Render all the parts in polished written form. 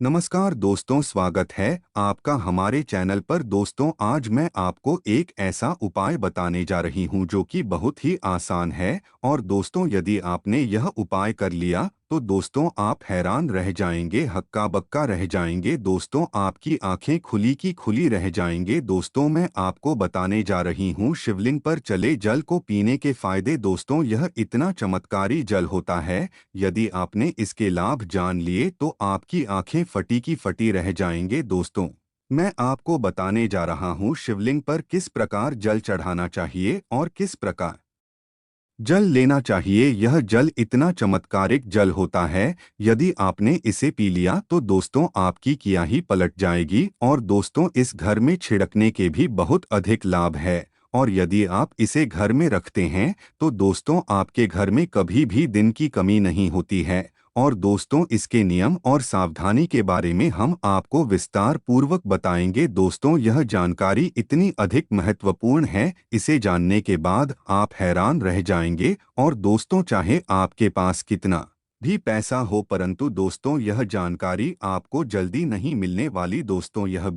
नमस्कार दोस्तों, स्वागत है आपका हमारे चैनल पर। दोस्तों, आज मैं आपको एक ऐसा उपाय बताने जा रही हूं जो कि बहुत ही आसान है। और दोस्तों, यदि आपने यह उपाय कर लिया तो दोस्तों आप हैरान रह जाएंगे, हक्का बक्का रह जाएंगे। दोस्तों, आपकी आंखें खुली की खुली रह जाएंगे। दोस्तों, मैं आपको बताने जा रही हूं शिवलिंग पर चले जल को पीने के फायदे। दोस्तों, यह इतना चमत्कारी जल होता है, यदि आपने इसके लाभ जान लिए तो आपकी आंखें फटी की फटी रह जाएंगे। दोस्तों, मैं आपको बताने जा रहा हूं शिवलिंग पर किस प्रकार जल चढ़ाना चाहिए और किस प्रकार जल लेना चाहिए। यह जल इतना चमत्कारिक जल होता है, यदि आपने इसे पी लिया तो दोस्तों आपकी किया ही पलट जाएगी। और दोस्तों, इस घर में छिड़कने के भी बहुत अधिक लाभ है। और यदि आप इसे घर में रखते हैं तो दोस्तों आपके घर में कभी भी दिन की कमी नहीं होती है। और दोस्तों, इसके नियम और सावधानी के बारे में हम आपको विस्तार पूर्वक बताएंगे। दोस्तों, यह जानकारी इतनी अधिक महत्वपूर्ण है, इसे जानने के बाद आप हैरान रह जाएंगे। और दोस्तों, चाहे आपके पास कितना भी पैसा हो, परंतु दोस्तों यह जानकारी आपको जल्दी नहीं मिलने वाली। दोस्तों, यह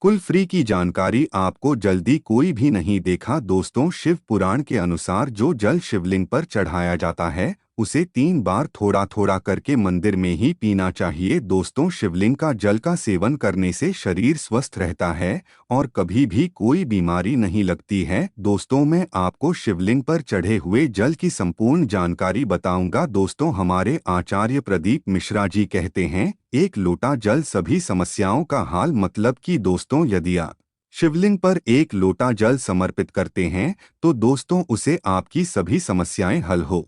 कुल फ्री की जानकारी आपको जल्दी कोई भी नहीं देखा। दोस्तों, शिव पुराण के अनुसार जो जल शिवलिंग पर चढ़ाया जाता है उसे 3 बार थोड़ा थोड़ा करके मंदिर में ही पीना चाहिए। दोस्तों, शिवलिंग का जल का सेवन करने से शरीर स्वस्थ रहता है और कभी भी कोई बीमारी नहीं लगती है। दोस्तों, मैं आपको शिवलिंग पर चढ़े हुए जल की संपूर्ण जानकारी बताऊंगा। दोस्तों, हमारे आचार्य प्रदीप मिश्रा जी कहते हैं, एक लोटा जल सभी समस्याओं का हाल। मतलब कि दोस्तों, यदि आप शिवलिंग पर एक लोटा जल समर्पित करते हैं तो दोस्तों उसे आपकी सभी समस्याएं हल हो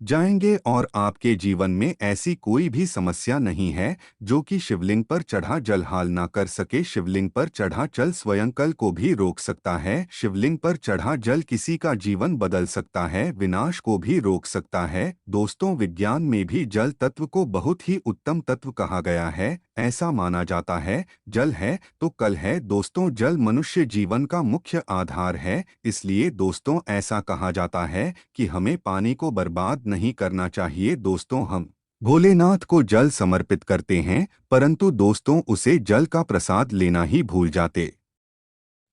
जाएंगे और आपके जीवन में ऐसी कोई भी समस्या नहीं है जो कि शिवलिंग पर चढ़ा जल हाल ना कर सके। शिवलिंग पर चढ़ा जल स्वयं कल को भी रोक सकता है। शिवलिंग पर चढ़ा जल किसी का जीवन बदल सकता है, विनाश को भी रोक सकता है। दोस्तों, विज्ञान में भी जल तत्व को बहुत ही उत्तम तत्व कहा गया है। ऐसा माना जाता है, जल है तो कल है। दोस्तों, जल मनुष्य जीवन का मुख्य आधार है। इसलिए दोस्तों, ऐसा कहा जाता है कि हमें पानी को बर्बाद नहीं करना चाहिए। दोस्तों, हम भोलेनाथ को जल समर्पित करते हैं, परंतु दोस्तों उसे जल का प्रसाद लेना ही भूल जाते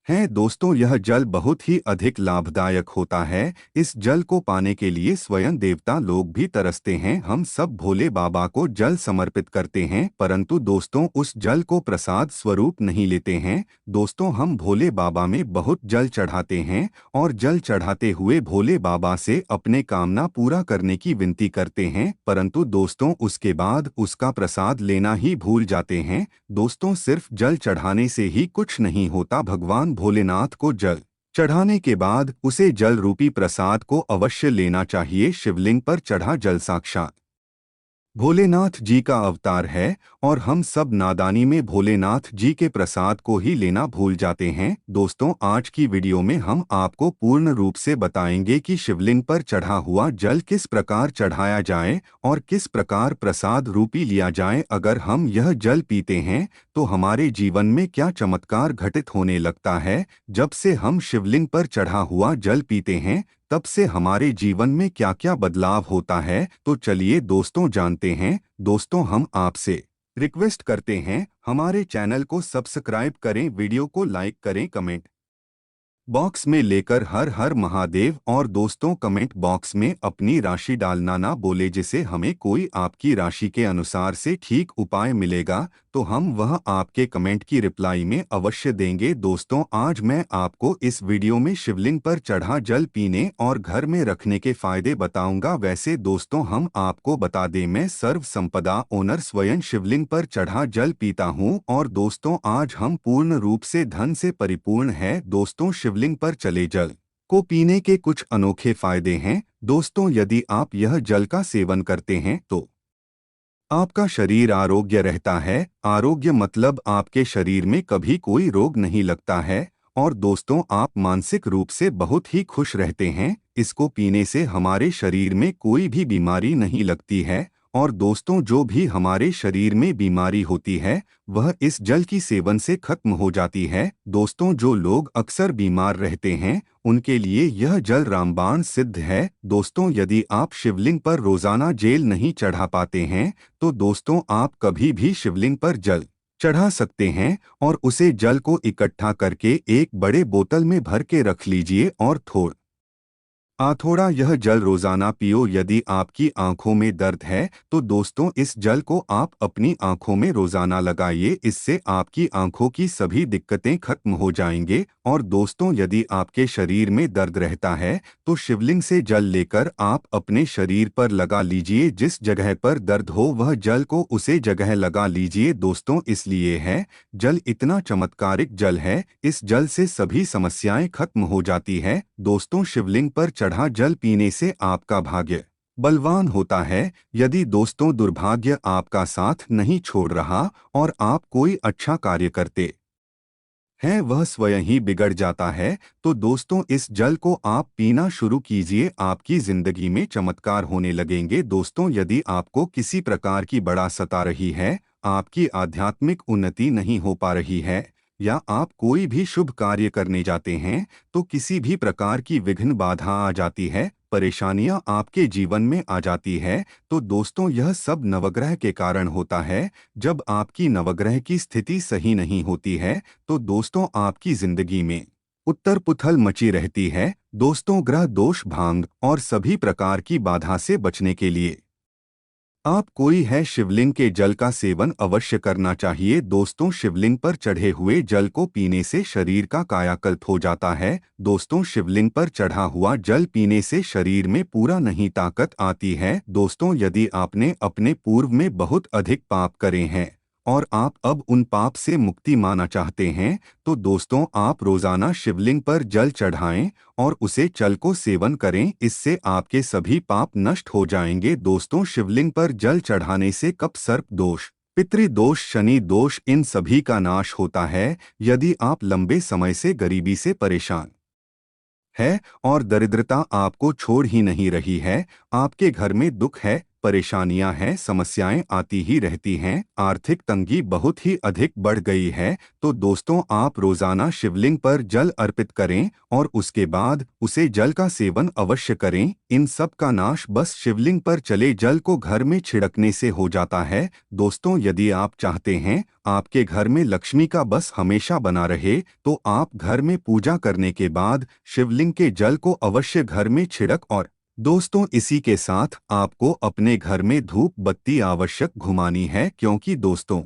हैं। दोस्तों, यह जल बहुत ही अधिक लाभदायक होता है। इस जल को पाने के लिए स्वयं देवता लोग भी तरसते हैं। हम सब भोले बाबा को जल समर्पित करते हैं, परंतु दोस्तों उस जल को प्रसाद स्वरूप नहीं लेते हैं। दोस्तों, हम भोले बाबा में बहुत जल चढ़ाते हैं और जल चढ़ाते हुए भोले बाबा से अपने कामना पूरा करने की विनती करते हैं, परंतु दोस्तों उसके बाद उसका प्रसाद लेना ही भूल जाते हैं। दोस्तों, सिर्फ जल चढ़ाने से ही कुछ नहीं होता। भगवान भोलेनाथ को जल चढ़ाने के बाद उसे जल रूपी प्रसाद को अवश्य लेना चाहिए। शिवलिंग पर चढ़ा जल साक्षात भोलेनाथ जी का अवतार है और हम सब नादानी में भोलेनाथ जी के प्रसाद को ही लेना भूल जाते हैं। दोस्तों, आज की वीडियो में हम आपको पूर्ण रूप से बताएंगे कि शिवलिंग पर चढ़ा हुआ जल किस प्रकार चढ़ाया जाए और किस प्रकार प्रसाद रूपी लिया जाए। अगर हम यह जल पीते हैं तो हमारे जीवन में क्या चमत्कार घटित होने लगता है। जब से हम शिवलिंग पर चढ़ा हुआ जल पीते हैं तब से हमारे जीवन में क्या क्या बदलाव होता है, तो चलिए दोस्तों जानते हैं। दोस्तों, हम आपसे रिक्वेस्ट करते हैं, हमारे चैनल को सब्सक्राइब करें, वीडियो को लाइक करें, कमेंट बॉक्स में लेकर हर हर महादेव। और दोस्तों, कमेंट बॉक्स में अपनी राशि डालना ना बोले, जिसे हमें कोई आपकी राशि के अनुसार से ठीक उपाय मिलेगा तो हम वह आपके कमेंट की रिप्लाई में अवश्य देंगे। दोस्तों, आज मैं आपको इस वीडियो में शिवलिंग पर चढ़ा जल पीने और घर में रखने के फायदे बताऊंगा। वैसे दोस्तों, हम आपको बता दें, मैं सर्व संपदा ओनर स्वयं शिवलिंग पर चढ़ा जल पीता हूं और दोस्तों आज हम पूर्ण रूप से धन से परिपूर्ण है। दोस्तों, शिवलिंग पर चले जल को पीने के कुछ अनोखे फायदे हैं। दोस्तों, यदि आप यह जल का सेवन करते हैं तो आपका शरीर आरोग्य रहता है। आरोग्य मतलब आपके शरीर में कभी कोई रोग नहीं लगता है। और दोस्तों, आप मानसिक रूप से बहुत ही खुश रहते हैं। इसको पीने से हमारे शरीर में कोई भी बीमारी नहीं लगती है और दोस्तों, जो भी हमारे शरीर में बीमारी होती है वह इस जल की सेवन से खत्म हो जाती है। दोस्तों, जो लोग अक्सर बीमार रहते हैं उनके लिए यह जल रामबाण सिद्ध है। दोस्तों, यदि आप शिवलिंग पर रोजाना जेल नहीं चढ़ा पाते हैं तो दोस्तों आप कभी भी शिवलिंग पर जल चढ़ा सकते हैं और उसे जल को इकट्ठा करके एक बड़े बोतल में भर के रख लीजिए और थोड़ा यह जल रोजाना पियो। यदि आपकी आंखों में दर्द है तो दोस्तों इस जल को आप अपनी आंखों में रोजाना लगाइए, इससे आपकी आंखों की सभी दिक्कतें खत्म हो जाएंगे। और दोस्तों, यदि आपके शरीर में दर्द रहता है तो शिवलिंग से जल लेकर आप अपने शरीर पर लगा लीजिए। जिस जगह पर दर्द हो वह जल को उसे जगह लगा लीजिए। दोस्तों, इसलिए है जल इतना चमत्कारिक जल है, इस जल से सभी समस्याएं खत्म हो जाती है। दोस्तों, शिवलिंग पर चढ़ा जल पीने से आपका भाग्य बलवान होता है। यदि दोस्तों दुर्भाग्य आपका साथ नहीं छोड़ रहा और आप कोई अच्छा कार्य करते हैं वह स्वयं ही बिगड़ जाता है, तो दोस्तों इस जल को आप पीना शुरू कीजिए, आपकी जिंदगी में चमत्कार होने लगेंगे। दोस्तों, यदि आपको किसी प्रकार की बड़ा सता रही है, आपकी आध्यात्मिक उन्नति नहीं हो पा रही है या आप कोई भी शुभ कार्य करने जाते हैं तो किसी भी प्रकार की विघ्न बाधा आ जाती है, परेशानियां आपके जीवन में आ जाती है, तो दोस्तों यह सब नवग्रह के कारण होता है। जब आपकी नवग्रह की स्थिति सही नहीं होती है तो दोस्तों आपकी जिंदगी में उत्तर पुथल मची रहती है। दोस्तों, ग्रह दोष, भांग और सभी प्रकार की बाधा से बचने के लिए आप कोई है शिवलिंग के जल का सेवन अवश्य करना चाहिए। दोस्तों, शिवलिंग पर चढ़े हुए जल को पीने से शरीर का कायाकल्प हो जाता है। दोस्तों, शिवलिंग पर चढ़ा हुआ जल पीने से शरीर में पूरा नहीं ताकत आती है। दोस्तों, यदि आपने अपने पूर्व में बहुत अधिक पाप करे हैं और आप अब उन पाप से मुक्ति माना चाहते हैं तो दोस्तों आप रोजाना शिवलिंग पर जल चढ़ाएं और उसे जल को सेवन करें, इससे आपके सभी पाप नष्ट हो जाएंगे। दोस्तों, शिवलिंग पर जल चढ़ाने से कप सर्प दोष, पितृदोष, शनि दोष, इन सभी का नाश होता है। यदि आप लंबे समय से गरीबी से परेशान है और दरिद्रता आपको छोड़ ही नहीं रही है, आपके घर में दुख है, परेशानियां हैं, समस्याएं आती ही रहती हैं, आर्थिक तंगी बहुत ही अधिक बढ़ गई है, तो दोस्तों आप रोजाना शिवलिंग पर जल अर्पित करें और उसके बाद उसे जल का सेवन अवश्य करें। इन सब का नाश बस शिवलिंग पर चले जल को घर में छिड़कने से हो जाता है। दोस्तों, यदि आप चाहते हैं आपके घर में लक्ष्मी का बस हमेशा बना रहे तो आप घर में पूजा करने के बाद शिवलिंग के जल को अवश्य घर में छिड़क। और दोस्तों, इसी के साथ आपको अपने घर में धूप बत्ती आवश्यक घुमानी है, क्योंकि दोस्तों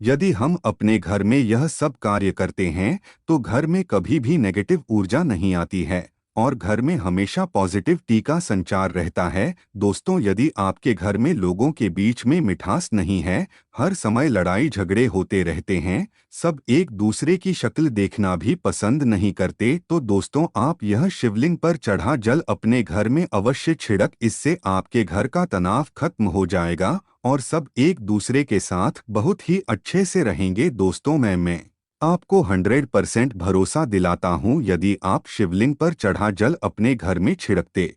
यदि हम अपने घर में यह सब कार्य करते हैं तो घर में कभी भी नेगेटिव ऊर्जा नहीं आती है और घर में हमेशा पॉजिटिविटी का संचार रहता है। दोस्तों, यदि आपके घर में लोगों के बीच में मिठास नहीं है, हर समय लड़ाई झगड़े होते रहते हैं, सब एक दूसरे की शक्ल देखना भी पसंद नहीं करते, तो दोस्तों आप यह शिवलिंग पर चढ़ा जल अपने घर में अवश्य छिड़क, इससे आपके घर का तनाव खत्म हो जाएगा और सब एक दूसरे के साथ बहुत ही अच्छे से रहेंगे। दोस्तों, मैं आपको 100% भरोसा दिलाता हूं, यदि आप शिवलिंग पर चढ़ा जल अपने घर में छिड़कते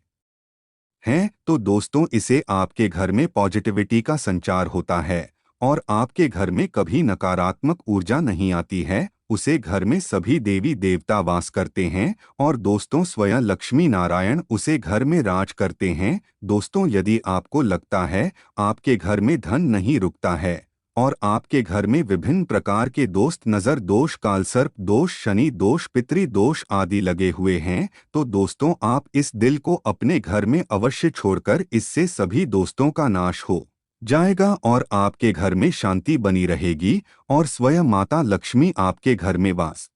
हैं तो दोस्तों इससे आपके घर में पॉजिटिविटी का संचार होता है और आपके घर में कभी नकारात्मक ऊर्जा नहीं आती है। उसे घर में सभी देवी देवता वास करते हैं और दोस्तों स्वयं लक्ष्मी नारायण उसे घर में राज करते हैं। दोस्तों, यदि आपको लगता है आपके घर में धन नहीं रुकता है और आपके घर में विभिन्न प्रकार के दोस्त, नजर दोष, कालसर्प दोष, शनि दोष, पितृ दोष आदि लगे हुए हैं, तो दोस्तों आप इस दिल को अपने घर में अवश्य छोड़कर इससे सभी दोस्तों का नाश हो जाएगा और आपके घर में शांति बनी रहेगी और स्वयं माता लक्ष्मी आपके घर में वास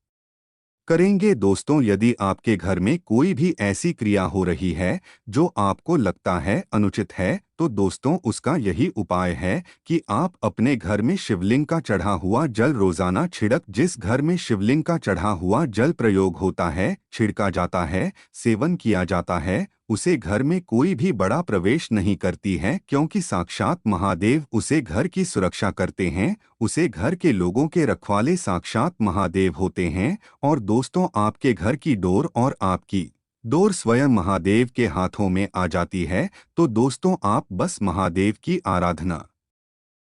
करेंगे। दोस्तों, यदि आपके घर में कोई भी ऐसी क्रिया हो रही है जो आपको लगता है अनुचित है तो दोस्तों उसका यही उपाय है कि आप अपने घर में शिवलिंग का चढ़ा हुआ जल रोजाना छिड़क। जिस घर में शिवलिंग का चढ़ा हुआ जल प्रयोग होता है, छिड़का जाता है, सेवन किया जाता है, उसे घर में कोई भी बड़ा प्रवेश नहीं करती है, क्योंकि साक्षात महादेव उसे घर की सुरक्षा करते हैं, उसे घर के लोगों के रखवाले साक्षात महादेव होते हैं। और दोस्तों आपके घर की डोर और आपकी डोर स्वयं महादेव के हाथों में आ जाती है, तो दोस्तों आप बस महादेव की आराधना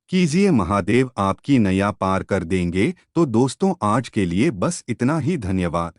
कीजिए, महादेव आपकी नैया पार कर देंगे। तो दोस्तों आज के लिए बस इतना ही। धन्यवाद।